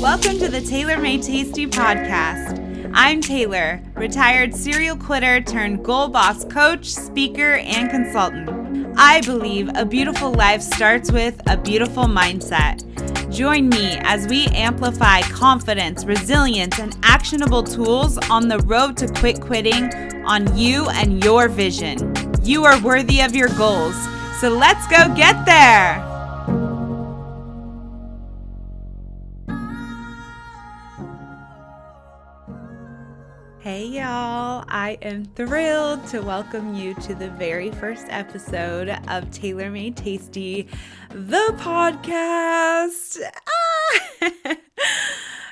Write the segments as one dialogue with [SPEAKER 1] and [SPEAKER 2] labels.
[SPEAKER 1] Welcome to the Taylor Made Tasty podcast. I'm Taylor, retired serial quitter turned goal boss coach, speaker, and consultant. I believe a beautiful life starts with a beautiful mindset. Join me as we amplify confidence, resilience, and actionable tools on the road to quit quitting on you and your vision. You are worthy of your goals, so let's go get there. Hey y'all, I am thrilled to welcome you to the very first episode of Taylor Made Tasty, the podcast.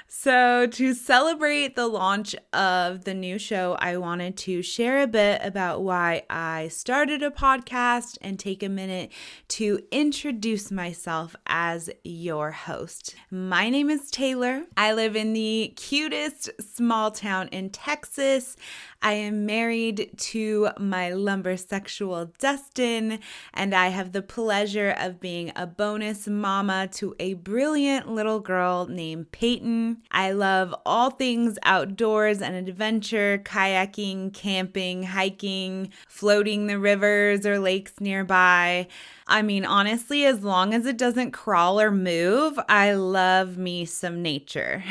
[SPEAKER 1] So to celebrate the launch of the new show, I wanted to share a bit about why I started a podcast and take a minute to introduce myself as your host. My name is Taylor. I live in the cutest small town in Texas. I am married to my lumbersexual Dustin, and I have the pleasure of being a bonus mama to a brilliant little girl named Peyton. I love all things outdoors and adventure, kayaking, camping, hiking, floating the rivers or lakes nearby. I mean, honestly, as long as it doesn't crawl or move, I love me some nature.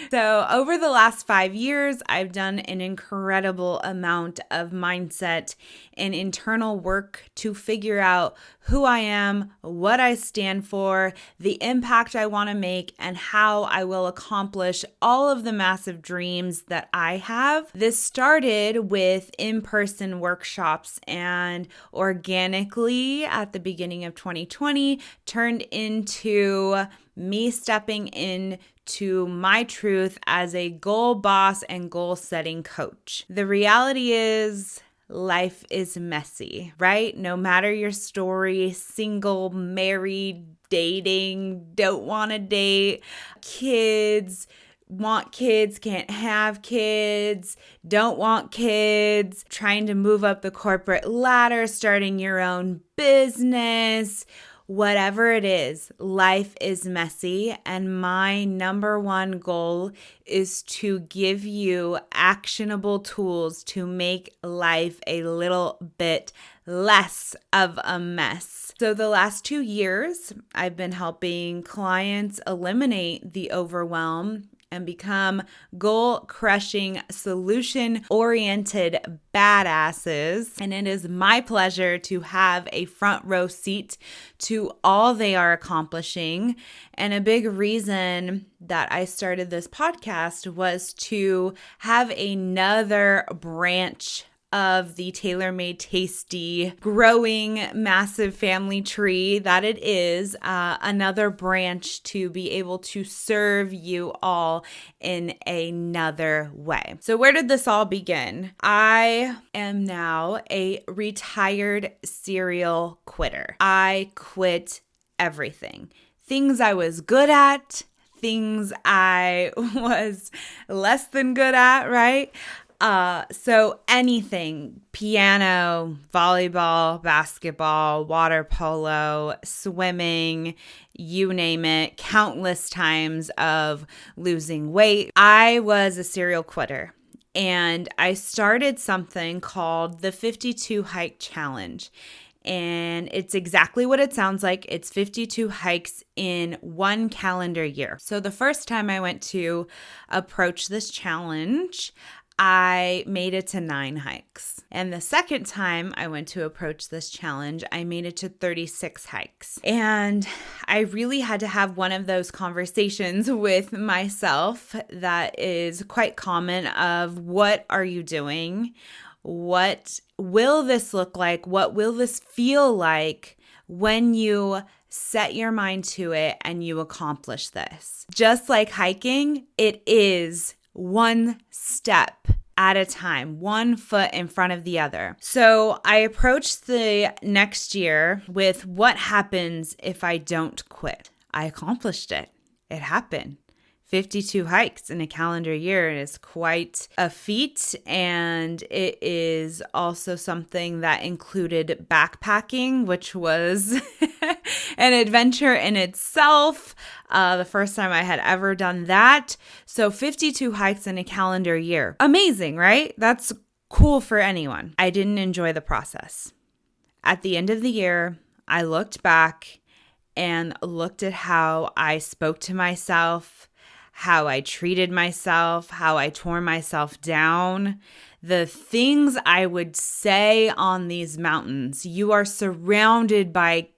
[SPEAKER 1] So over the last 5 years, I've done an incredible amount of mindset and internal work to figure out who I am, what I stand for, the impact I want to make, and how I will accomplish all of the massive dreams that I have. This started with in-person workshops and organically at the beginning of 2020 turned into me stepping into my truth as a goal boss and goal setting coach. The reality is, life is messy, right? No matter your story, single, married, dating, don't want to date, kids, want kids, can't have kids, don't want kids, trying to move up the corporate ladder, starting your own business. Whatever it is, life is messy, and my number one goal is to give you actionable tools to make life a little bit less of a mess. So the last 2 years, I've been helping clients eliminate the overwhelm and become goal-crushing, solution-oriented badasses. And it is my pleasure to have a front row seat to all they are accomplishing. And a big reason that I started this podcast was to have another branch of the Taylor Made Tasty growing massive family tree that it is, another branch to be able to serve you all in another way. So where did this all begin? I am now a retired serial quitter. I quit everything. Things I was good at, things I was less than good at, right? So anything, piano, volleyball, basketball, water polo, swimming, you name it, countless times of losing weight. I was a serial quitter, and I started something called the 52 Hike Challenge. And it's exactly what it sounds like. It's 52 hikes in 1 calendar year. So the first time I went to approach this challenge, I made it to 9 hikes. And the second time I went to approach this challenge, I made it to 36 hikes. And I really had to have one of those conversations with myself that is quite common of, what are you doing? What will this look like? What will this feel like when you set your mind to it and you accomplish this? Just like hiking, it is one step at a time, one foot in front of the other. So I approached the next year with, what happens if I don't quit? I accomplished it. It happened. 52 hikes in a calendar year is quite a feat, and it is also something that included backpacking, which was an adventure in itself. The first time I had ever done that. So 52 hikes in a calendar year. Amazing, right? That's cool for anyone. I didn't enjoy the process. At the end of the year, I looked back and looked at how I spoke to myself, how I treated myself, how I tore myself down, the things I would say on these mountains. You are surrounded by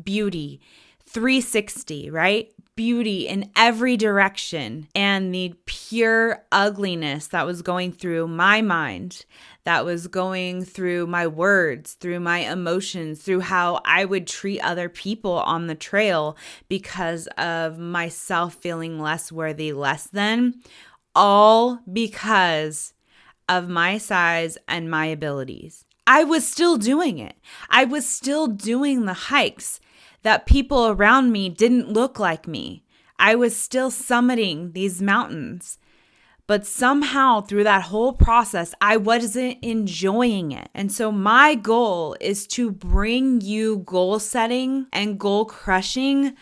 [SPEAKER 1] beauty, 360, right? Beauty in every direction, and the pure ugliness that was going through my mind, that was going through my words, through my emotions, through how I would treat other people on the trail because of myself feeling less worthy, less than, all because of my size and my abilities. I was still doing it. I was still doing the hikes that people around me didn't look like me. I was still summiting these mountains. But somehow through that whole process, I wasn't enjoying it. And so my goal is to bring you goal setting and goal crushing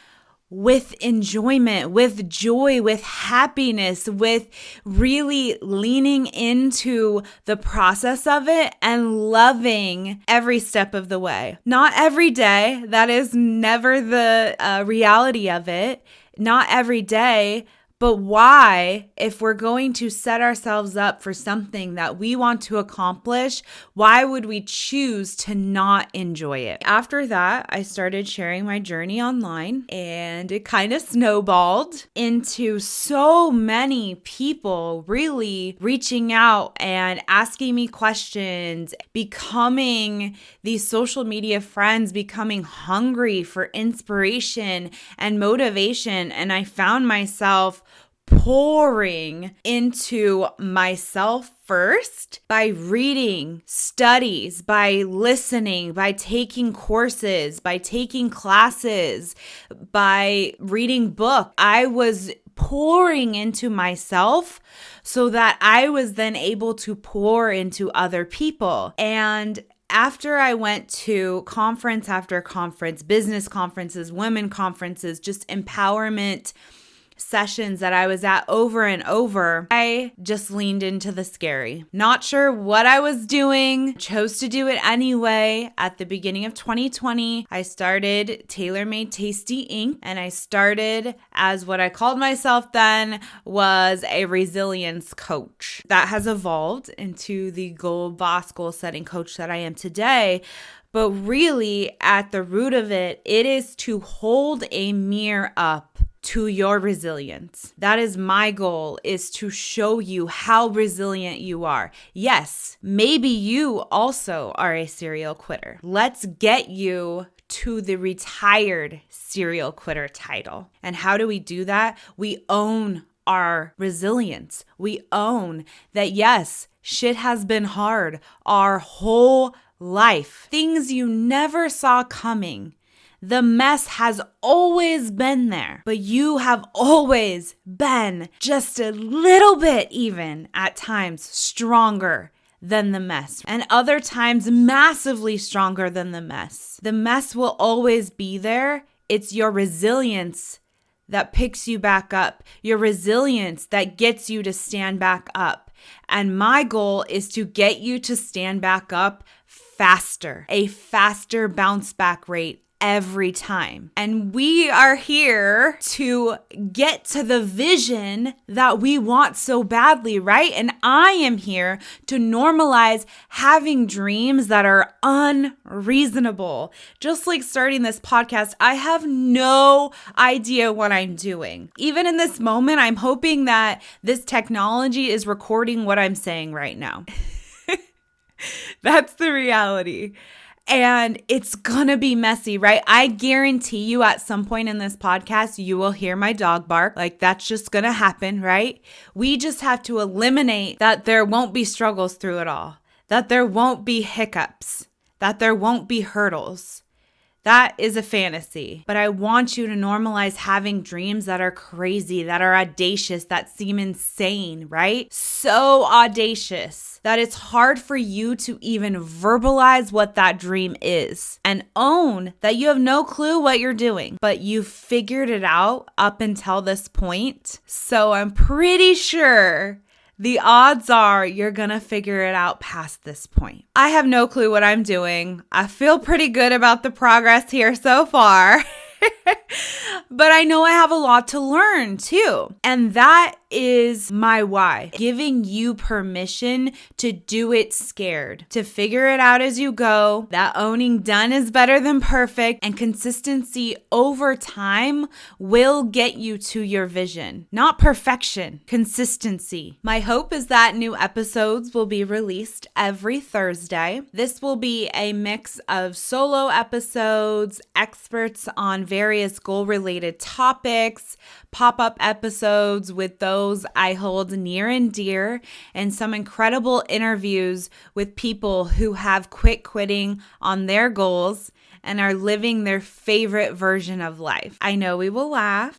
[SPEAKER 1] with enjoyment, with joy, with happiness, with really leaning into the process of it and loving every step of the way. Not every day. That is never the reality of it. Not every day. But why, if we're going to set ourselves up for something that we want to accomplish, why would we choose to not enjoy it? After that, I started sharing my journey online, and it kind of snowballed into so many people really reaching out and asking me questions, becoming these social media friends, becoming hungry for inspiration and motivation. And I found myself pouring into myself first by reading studies, by listening, by taking courses, by taking classes, by reading books. I was pouring into myself so that I was then able to pour into other people. And after I went to conference after conference, business conferences, women conferences, just empowerment sessions that I was at over and over, I just leaned into the scary. Not sure what I was doing, chose to do it anyway. At the beginning of 2020, I started Tailor Made Tasty Inc. And I started as what I called myself then was a resilience coach. That has evolved into the goal boss, goal setting coach that I am today. But really, at the root of it, it is to hold a mirror up to your resilience. That is my goal, is to show you how resilient you are. Yes, maybe you also are a serial quitter. Let's get you to the retired serial quitter title. And how do we do that? We own our resilience. We own that, yes, shit has been hard our whole life. Things you never saw coming. The mess has always been there, but you have always been just a little bit, even at times, stronger than the mess, and other times massively stronger than the mess. The mess will always be there. It's your resilience that picks you back up, your resilience that gets you to stand back up. And my goal is to get you to stand back up faster, a faster bounce back rate every time. And we are here to get to the vision that we want so badly, right? And I am here to normalize having dreams that are unreasonable. Just like starting this podcast, I have no idea what I'm doing. Even in this moment, I'm hoping that this technology is recording what I'm saying right now. That's the reality. And it's gonna be messy, right? I guarantee you at some point in this podcast, you will hear my dog bark. Like, that's just gonna happen, right? We just have to eliminate that there won't be struggles through it all, that there won't be hiccups, that there won't be hurdles, That is a fantasy. But I want you to normalize having dreams that are crazy, that are audacious, that seem insane, right? So audacious that it's hard for you to even verbalize what that dream is and own that you have no clue what you're doing, but you've figured it out up until this point. So I'm pretty sure the odds are you're gonna figure it out past this point. I have no clue what I'm doing. I feel pretty good about the progress here so far. But I know I have a lot to learn too. And that is my why. Giving you permission to do it scared, to figure it out as you go, that owning done is better than perfect, and consistency over time will get you to your vision. Not perfection, consistency. My hope is that new episodes will be released every Thursday. This will be a mix of solo episodes, experts on various goal-related topics, pop-up episodes with those I hold near and dear, and some incredible interviews with people who have quitting on their goals and are living their favorite version of life. I know we will laugh.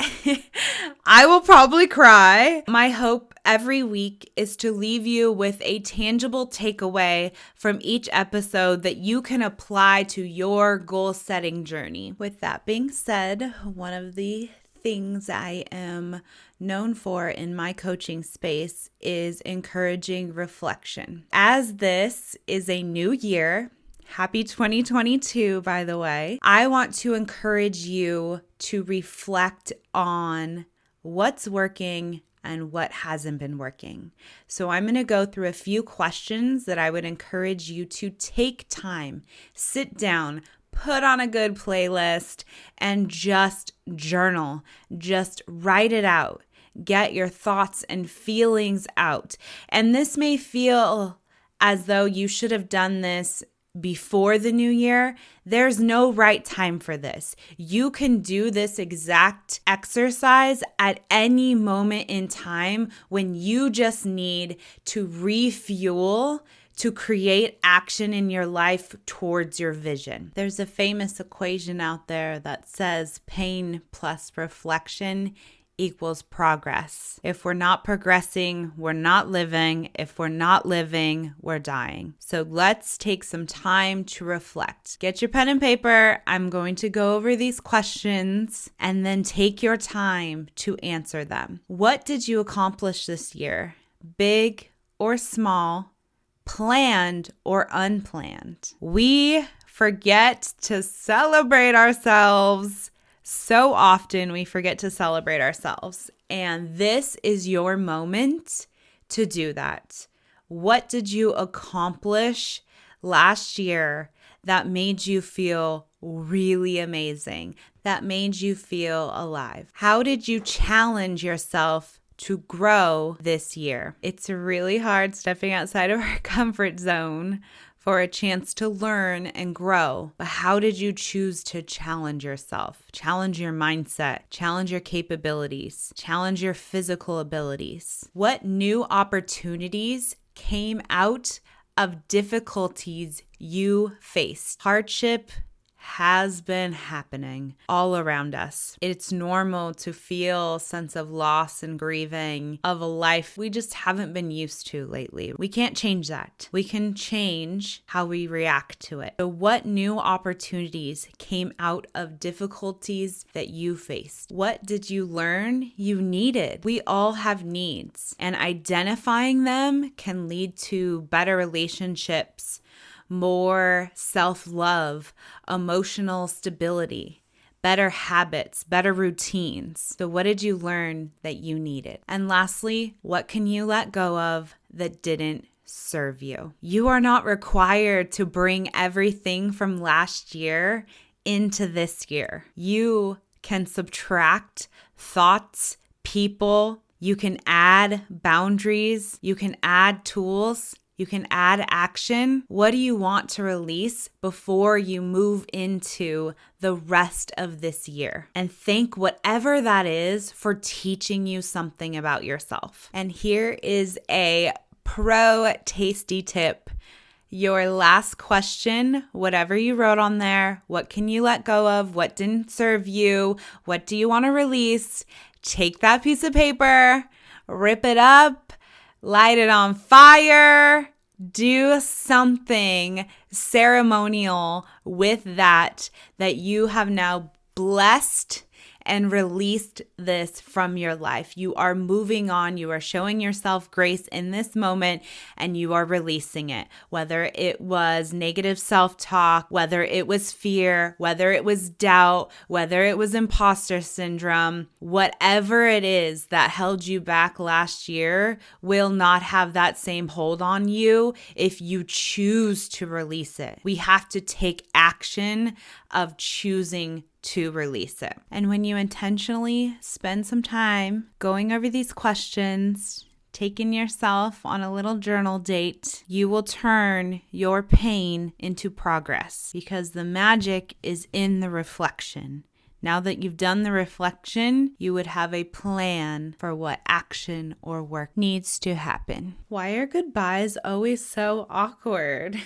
[SPEAKER 1] I will probably cry. My hope every week is to leave you with a tangible takeaway from each episode that you can apply to your goal-setting journey. With that being said, one of the things I am known for in my coaching space is encouraging reflection. As this is a new year, happy 2022, by the way, I want to encourage you to reflect on what's working and what hasn't been working. So I'm going to go through a few questions that I would encourage you to take time, sit down, put on a good playlist, and just journal. Just write it out. Get your thoughts and feelings out. And this may feel as though you should have done this before the new year. There's no right time for this. You can do this exact exercise at any moment in time when you just need to refuel to create action in your life towards your vision. There's a famous equation out there that says pain plus reflection equals progress. If we're not progressing, we're not living. If we're not living, we're dying. So let's take some time to reflect. Get your pen and paper. I'm going to go over these questions and then take your time to answer them. What did you accomplish this year? Big or small? Planned or unplanned? We forget to celebrate ourselves. So often we forget to celebrate ourselves, and this is your moment to do that. What did you accomplish last year that made you feel really amazing, that made you feel alive? How did you challenge yourself to grow this year? It's really hard stepping outside of our comfort zone for a chance to learn and grow. But how did you choose to challenge yourself? Challenge your mindset, challenge your capabilities, challenge your physical abilities. What new opportunities came out of difficulties you faced? Hardship has been happening all around us. It's normal to feel a sense of loss and grieving of a life we just haven't been used to lately. We can't change that. We can change how we react to it. So what new opportunities came out of difficulties that you faced? What did you learn you needed? We all have needs, and identifying them can lead to better relationships, more self-love, emotional stability, better habits, better routines. So what did you learn that you needed? And lastly, what can you let go of that didn't serve you? You are not required to bring everything from last year into this year. You can subtract thoughts, people. You can add boundaries. You can add tools. You can add action. What do you want to release before you move into the rest of this year? And thank whatever that is for teaching you something about yourself. And here is a pro tasty tip your last question, whatever you wrote on there. What can you let go of? What didn't serve you? What do you want to release? Take that piece of paper, rip it up, light it on fire, do something ceremonial with that you have now blessed and released this from your life. You are moving on. You are showing yourself grace in this moment and you are releasing it. Whether it was negative self-talk, whether it was fear, whether it was doubt, whether it was imposter syndrome, whatever it is that held you back last year will not have that same hold on you if you choose to release it. We have to take action of choosing to release it. And when you intentionally spend some time going over these questions, taking yourself on a little journal date, you will turn your pain into progress because the magic is in the reflection. Now that you've done the reflection, you would have a plan for what action or work needs to happen. Why are goodbyes always so awkward?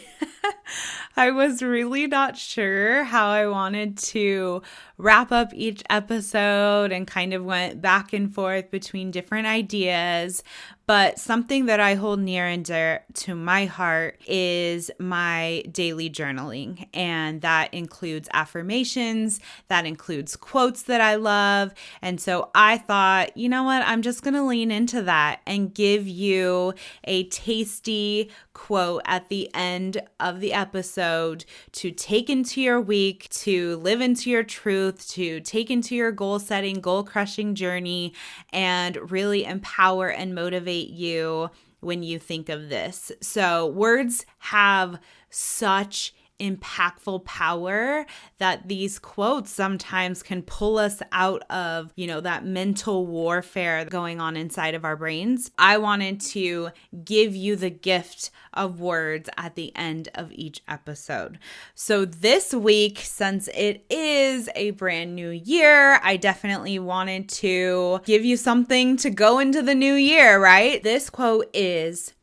[SPEAKER 1] I was really not sure how I wanted to wrap up each episode and kind of went back and forth between different ideas. But something that I hold near and dear to my heart is my daily journaling. And that includes affirmations, that includes quotes that I love. And so I thought, you know what, I'm just going to lean into that and give you a tasty quote at the end of the episode to take into your week, to live into your truth, to take into your goal setting, goal crushing journey, and really empower and motivate you when you think of this. So words have such impactful power that these quotes sometimes can pull us out of, that mental warfare going on inside of our brains. I wanted to give you the gift of words at the end of each episode. So this week, since it is a brand new year, I definitely wanted to give you something to go into the new year, right? This quote is,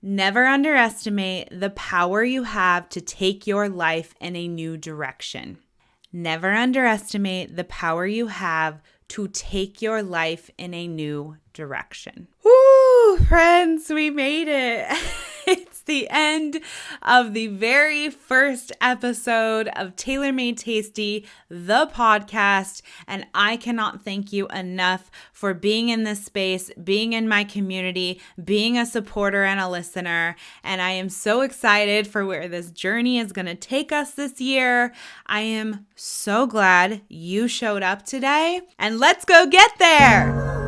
[SPEAKER 1] "Never underestimate the power you have to take your life in a new direction." Never underestimate the power you have to take your life in a new direction. Woo, friends, we made it. It's the end of the very first episode of Tailor Made Tasty, the podcast, and I cannot thank you enough for being in this space, being in my community, being a supporter and a listener, and I am so excited for where this journey is going to take us this year. I am so glad you showed up today, and let's go get there!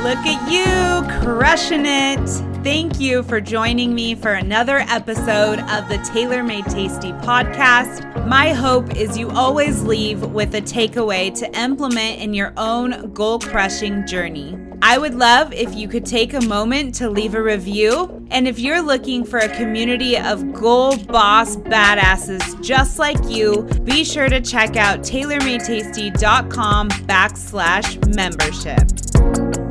[SPEAKER 1] Look at you, crushing it. Thank you for joining me for another episode of the Tailor Made Tasty podcast. My hope is you always leave with a takeaway to implement in your own goal-crushing journey. I would love if you could take a moment to leave a review. And if you're looking for a community of goal boss badasses just like you, be sure to check out tailormadetasty.com/membership.